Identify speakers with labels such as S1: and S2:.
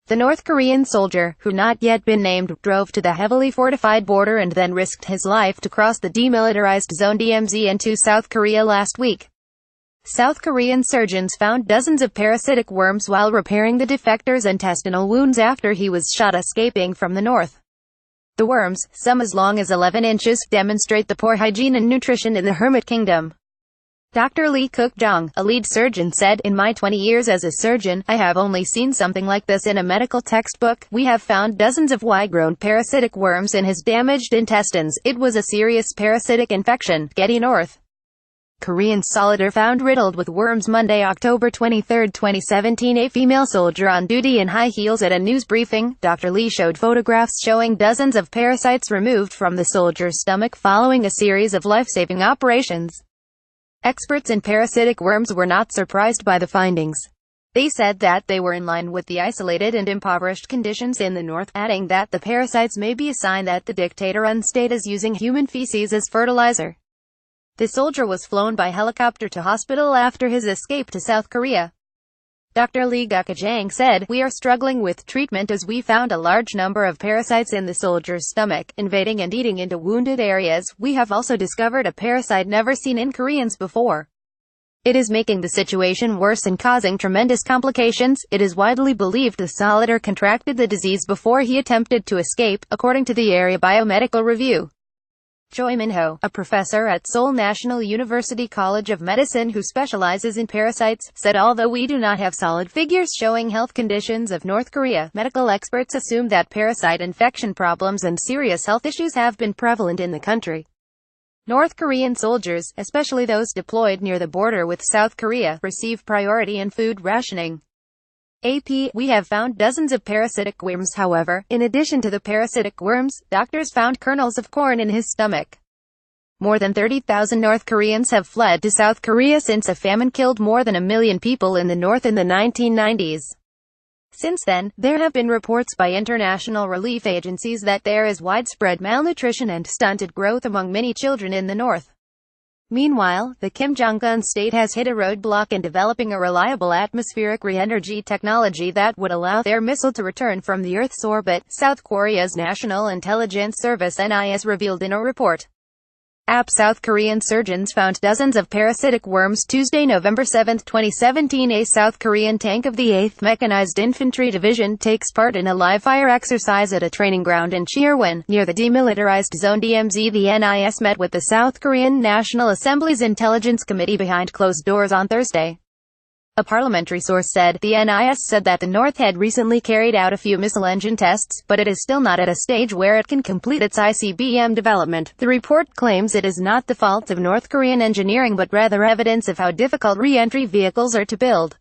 S1: The North Korean soldier, who not yet been named, drove to the heavily fortified border and then risked his life to cross the demilitarized zone DMZ into South Korea last week. South Korean surgeons found dozens of parasitic worms while repairing the defectors' intestinal wounds after he was shot escaping from the north. The worms, some as long as 11 inches, demonstrate the poor hygiene and nutrition in the hermit kingdom. Dr. Lee Cookjong, a lead surgeon, said, "In my 20 years as a surgeon, I have only seen something like this in a medical textbook. We have found dozens of Y-grown parasitic worms in his damaged intestines. It was a serious parasitic infection." Getty North Korean soldier found riddled with worms Monday, October 23, 2017. A female soldier on duty in high heels at a news briefing. Dr. Lee showed photographs showing dozens of parasites removed from the soldier's stomach following a series of life-saving operations. Experts in parasitic worms were not surprised by the findings. They said that they were in line with the isolated and impoverished conditions in the north, adding that the parasites may be a sign that the dictator-run state is using human feces as fertilizer. The soldier was flown by helicopter to hospital after his escape to South Korea. Dr. Lee Cookjong said, "We are struggling with treatment as we found a large number of parasites in the soldier's stomach, invading and eating into wounded areas. We have also discovered a parasite never seen in Koreans before. It is making the situation worse and causing tremendous complications. It is widely believed the soldier contracted the disease before he attempted to escape," according to the Area Biomedical Review. Choi Min-ho, a professor at Seoul National University College of Medicine who specializes in parasites, said, "Although we do not have solid figures showing health conditions of North Korea, medical experts assume that parasite infection problems and serious health issues have been prevalent in the country." North Korean soldiers, especially those deployed near the border with South Korea, receive priority in food rationing. AP, "We have found dozens of parasitic worms. However, in addition to the parasitic worms, doctors found kernels of corn in his stomach." More than 30,000 North Koreans have fled to South Korea since a famine killed more than 1 million people in the north in the 1990s. Since then, there have been reports by international relief agencies that there is widespread malnutrition and stunted growth among many children in the north. Meanwhile, the Kim Jong-un state has hit a roadblock in developing a reliable atmospheric re-energy technology that would allow their missile to return from the Earth's orbit, South Korea's National Intelligence Service (NIS) revealed in a report. South Korean surgeons found dozens of parasitic worms Tuesday, November 7, 2017. A South Korean tank of the 8th Mechanized Infantry Division takes part in a live-fire exercise at a training ground in Cheerwon, near the demilitarized zone DMZ. The NIS met with the South Korean National Assembly's Intelligence Committee behind closed doors on Thursday. A parliamentary source said, "The NIS said that the North had recently carried out a few missile engine tests, but it is still not at a stage where it can complete its ICBM development." The report claims it is not the fault of North Korean engineering but rather evidence of how difficult re-entry vehicles are to build.